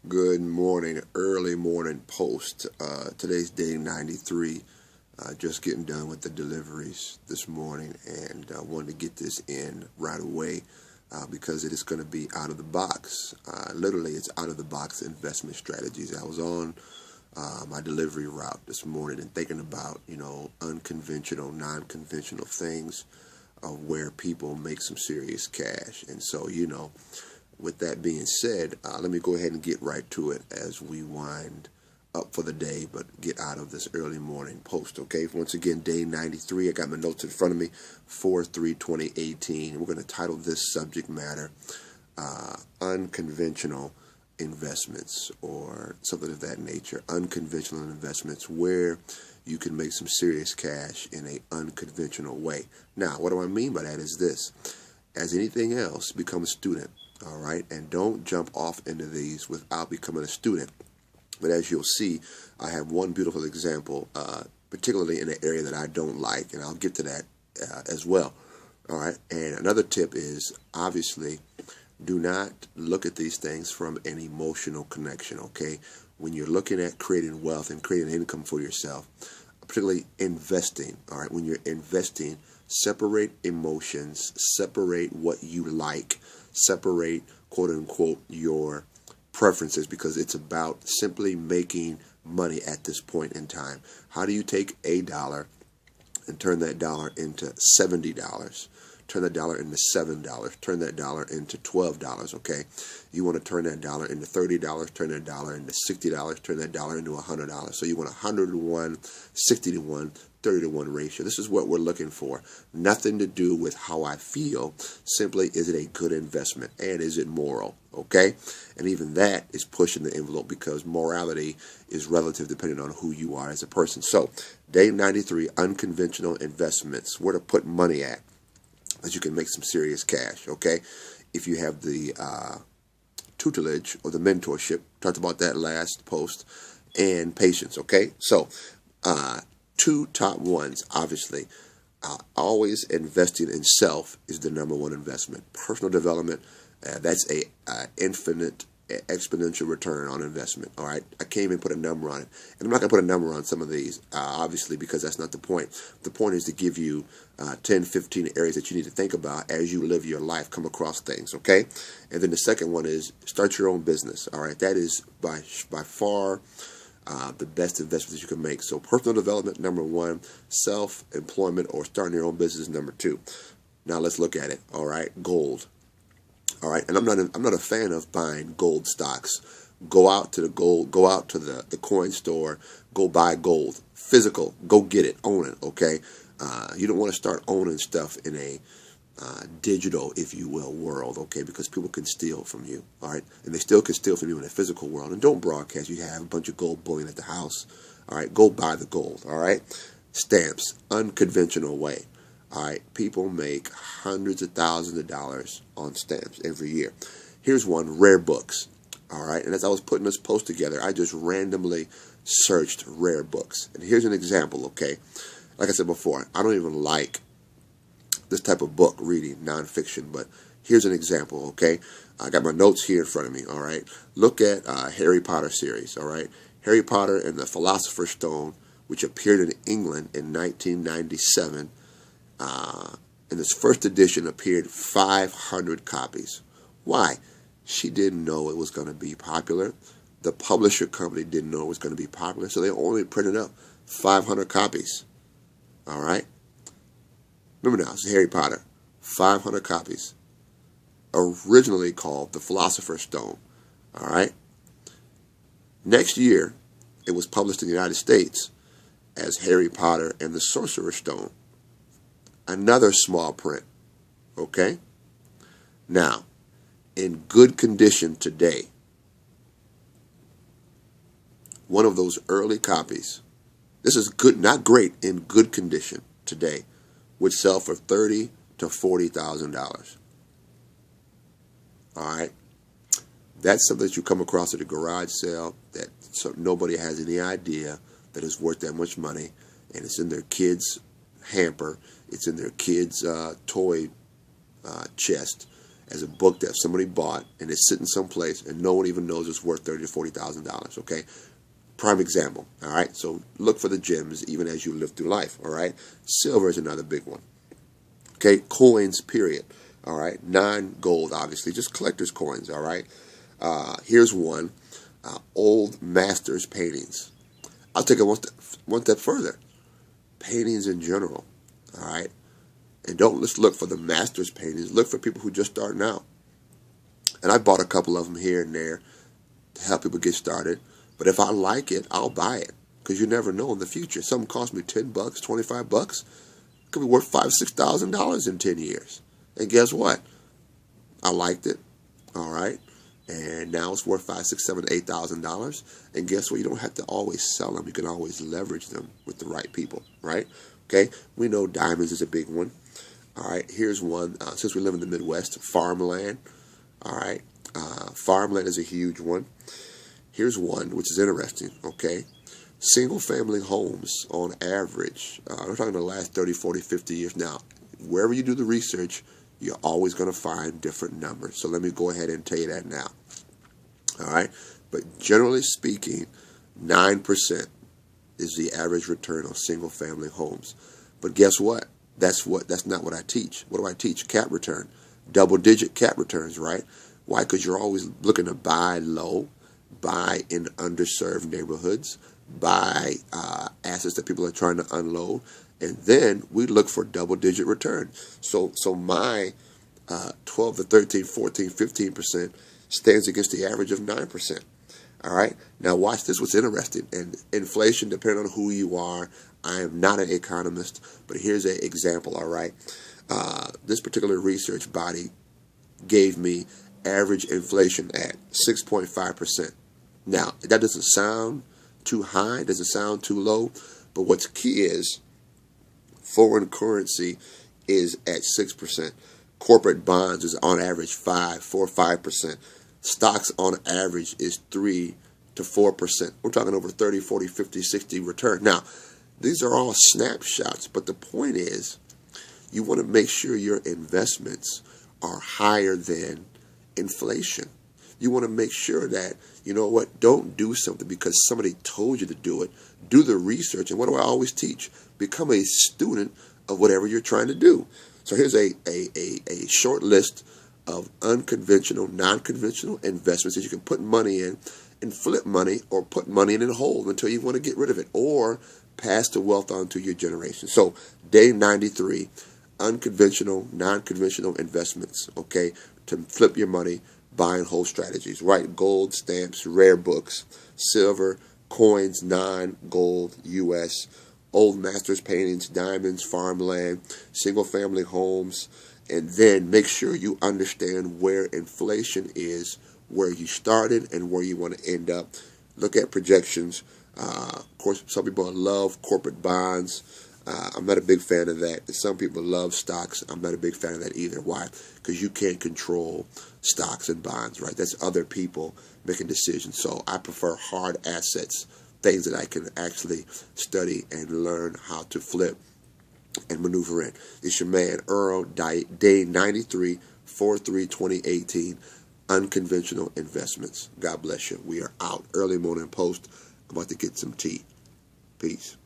Good morning, early morning post. Today's day 93. Just getting done with the deliveries this morning and wanted to get this in right away because it is going to be out of the box. Literally, it's out of the box investment strategies. I was on my delivery route this morning and thinking about, unconventional, non-conventional things where people make some serious cash. And so, with that being said, let me go ahead and get right to it as we wind up for the day, but get out of this early morning post, okay? Once again, day 93. I got my notes in front of me, 4/3/2018. We're going to title this subject matter, Unconventional Investments, or something of that nature. Unconventional investments, where you can make some serious cash in an unconventional way. Now, what do I mean by that is this. As anything else, become a student. All right, and don't jump off into these without becoming a student. But as you'll see, I have one beautiful example, particularly in an area that I don't like, and I'll get to that as well. All right, and another tip is, obviously, do not look at these things from an emotional connection, okay? When you're looking at creating wealth and creating income for yourself, particularly investing, all right, when you're investing, separate emotions, separate what you like, separate, quote unquote, your preferences, because it's about simply making money at this point in time. How do you take a dollar and turn that dollar into $70? Turn that dollar into $7, turn that dollar into $12, okay? You want to turn that dollar into $30, turn that dollar into $60, turn that dollar into $100. So you want 100 to 1, 60 to 1, 30 to 1 ratio. This is what we're looking for. Nothing to do with how I feel. Simply, is it a good investment? And is it moral? Okay? And even that is pushing the envelope, because morality is relative depending on who you are as a person. So, day 93, unconventional investments. Where to put money at, that you can make some serious cash, okay? If you have the tutelage or the mentorship, talked about that last post, and patience, okay? So, two top ones, obviously. Always investing in self is the number one investment. Personal development, that's a infinite exponential return on investment. All right, I can't even put a number on it, and I'm not going to put a number on some of these, obviously, because that's not the point. The point is to give you 10, 15 areas that you need to think about as you live your life, come across things, okay? And then the second one is start your own business. All right, that is by far the best investment that you can make. So personal development, number one. Self-employment or starting your own business, number two. Now let's look at it. All right, gold. All right, and I'm not a fan of buying gold stocks. Go out to the coin store, go buy gold, physical, go get it, own it. Okay, you don't want to start owning stuff in a digital, if you will, world, okay, because people can steal from you, all right, and they still can steal from you in the physical world. And don't broadcast you have a bunch of gold bullion at the house, all right. Go buy the gold, all right. Stamps, unconventional way. All right, people make hundreds of thousands of dollars on stamps every year. Here's one, rare books. All right, and as I was putting this post together, I just randomly searched rare books. And here's an example, okay? Like I said before, I don't even like this type of book reading, nonfiction, but here's an example, okay? I got my notes here in front of me, all right? Look at Harry Potter series, all right? Harry Potter and the Philosopher's Stone, which appeared in England in 1997, in this first edition appeared 500 copies. Why? She didn't know it was going to be popular. The publisher company didn't know it was going to be popular, so they only printed up 500 copies. All right? Remember now, it's Harry Potter. 500 copies. Originally called The Philosopher's Stone. All right? Next year, it was published in the United States as Harry Potter and the Sorcerer's Stone. Another small print, okay? Now, in good condition today, one of those early copies, this is good, not great, in good condition today, would sell for $30,000 to $40,000. All right? That's something that you come across at a garage sale that nobody has any idea that is worth that much money, and it's in their kids' hamper, it's in their kids' toy chest, as a book that somebody bought and it's sitting someplace and no one even knows it's worth $30,000 to $40,000. Okay, prime example. All right, so look for the gems even as you live through life. All right, silver is another big one. Okay, coins, period. All right, non-gold, obviously, just collector's coins. All right, here's one: old masters paintings. I'll take it one step further. Paintings in general. All right. And don't just look for the master's paintings. Look for people who just starting out. And I bought a couple of them here and there to help people get started. But if I like it, I'll buy it. Because you never know in the future. Something cost me $10, $25. It could be worth $5,000, $6,000 in 10 years. And guess what? I liked it. All right. And now it's worth $5,000, $6,000, $7,000, $8,000. And guess what? You don't have to always sell them. You can always leverage them with the right people, right? Okay. We know diamonds is a big one. All right. Here's one. Since we live in the Midwest, FarmLand. All right. FarmLand is a huge one. Here's one which is interesting. Okay. Single-family homes on average. We're talking the last 30, 40, 50 years now. Wherever you do the research, you're always going to find different numbers. So let me go ahead and tell you that now. All right. But generally speaking, 9% is the average return on single family homes. But guess what? That's not what I teach. What do I teach? Cap return. Double digit cap returns, right? Why? Because you're always looking to buy low, buy in underserved neighborhoods, buy assets that people are trying to unload. And then we look for double-digit return. So my 12 to 13, 14, 15% stands against the average of 9%. All right? Now watch this. What's interesting. And inflation, depending on who you are, I am not an economist, but here's an example, all right? This particular research body gave me average inflation at 6.5%. Now, that doesn't sound too high, doesn't sound too low, but what's key is foreign currency is at 6%. Corporate bonds is on average 5%. Stocks on average is 3 to 4%. We're talking over 30, 40, 50, 60 return. Now, these are all snapshots, but the point is you want to make sure your investments are higher than inflation. You want to make sure that, you know what, don't do something because somebody told you to do it. Do the research. And what do I always teach? Become a student of whatever you're trying to do. So here's a short list of unconventional, non-conventional investments that you can put money in and flip money or put money in and hold until you want to get rid of it or pass the wealth on to your generation. So day 93, unconventional, non-conventional investments, okay, to flip your money, buy and hold strategies, right? Gold, stamps, rare books, silver, coins, non-gold, U.S., old masters paintings, diamonds, farmland, single-family homes, and then make sure you understand where inflation is, where you started, and where you want to end up. Look at projections. Of course, some people love corporate bonds. I'm not a big fan of that. Some people love stocks. I'm not a big fan of that either. Why? Because you can't control stocks and bonds, right? That's other people making decisions. So I prefer hard assets, things that I can actually study and learn how to flip and maneuver in. It's your man, Earl, day 93, 4/3/2018, unconventional investments. God bless you. We are out. Early morning post. I'm about to get some tea. Peace.